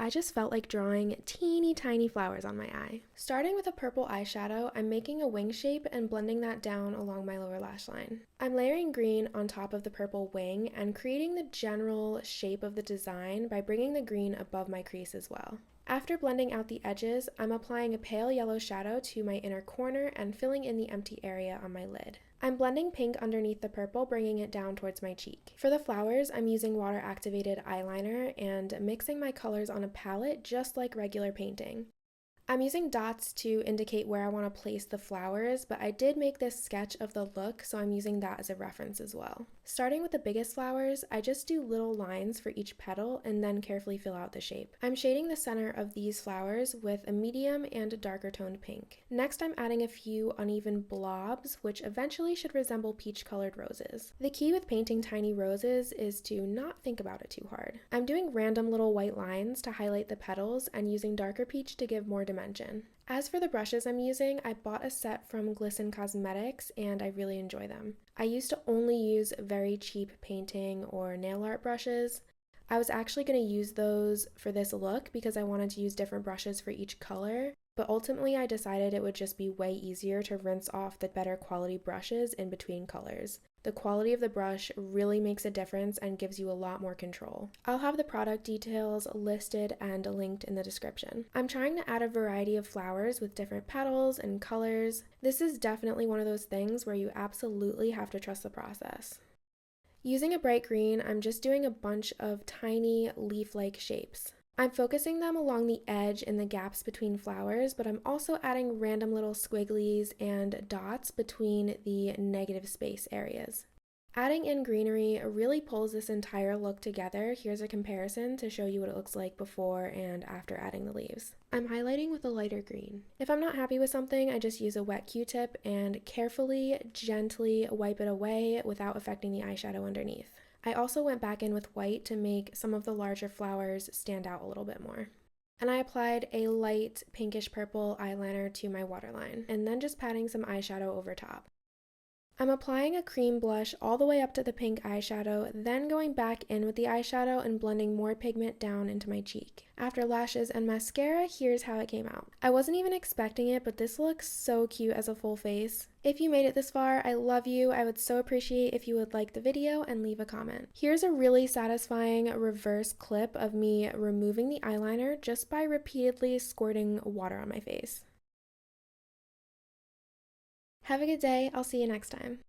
I just felt like drawing teeny tiny flowers on my eye. Starting with a purple eyeshadow, I'm making a wing shape and blending that down along my lower lash line. I'm layering green on top of the purple wing and creating the general shape of the design by bringing the green above my crease as well. After blending out the edges, I'm applying a pale yellow shadow to my inner corner and filling in the empty area on my lid. I'm blending pink underneath the purple, bringing it down towards my cheek. For the flowers, I'm using water-activated eyeliner and mixing my colors on a palette just like regular painting. I'm using dots to indicate where I want to place the flowers, but I did make this sketch of the look, so I'm using that as a reference as well. Starting with the biggest flowers, I just do little lines for each petal and then carefully fill out the shape. I'm shading the center of these flowers with a medium and a darker toned pink. Next, I'm adding a few uneven blobs, which eventually should resemble peach-colored roses. The key with painting tiny roses is to not think about it too hard. I'm doing random little white lines to highlight the petals and using darker peach to give more dimension. As for the brushes I'm using, I bought a set from Giulz Cosmetics and I really enjoy them. I used to only use very cheap painting or nail art brushes. I was actually going to use those for this look because I wanted to use different brushes for each color, but ultimately I decided it would just be way easier to rinse off the better quality brushes in between colors. The quality of the brush really makes a difference and gives you a lot more control. I'll have the product details listed and linked in the description. I'm trying to add a variety of flowers with different petals and colors. This is definitely one of those things where you absolutely have to trust the process. Using a bright green, I'm just doing a bunch of tiny leaf-like shapes. I'm focusing them along the edge in the gaps between flowers, but I'm also adding random little squigglies and dots between the negative space areas. Adding in greenery really pulls this entire look together. Here's a comparison to show you what it looks like before and after adding the leaves. I'm highlighting with a lighter green. If I'm not happy with something, I just use a wet Q-tip and carefully, gently wipe it away without affecting the eyeshadow underneath. I also went back in with white to make some of the larger flowers stand out a little bit more. And I applied a light pinkish purple eyeliner to my waterline, and then just patting some eyeshadow over top. I'm applying a cream blush all the way up to the pink eyeshadow, then going back in with the eyeshadow and blending more pigment down into my cheek. After lashes and mascara, here's how it came out. I wasn't even expecting it, but this looks so cute as a full face. If you made it this far, I love you. I would so appreciate if you would like the video and leave a comment. Here's a really satisfying reverse clip of me removing the eyeliner just by repeatedly squirting water on my face. Have a good day. I'll see you next time.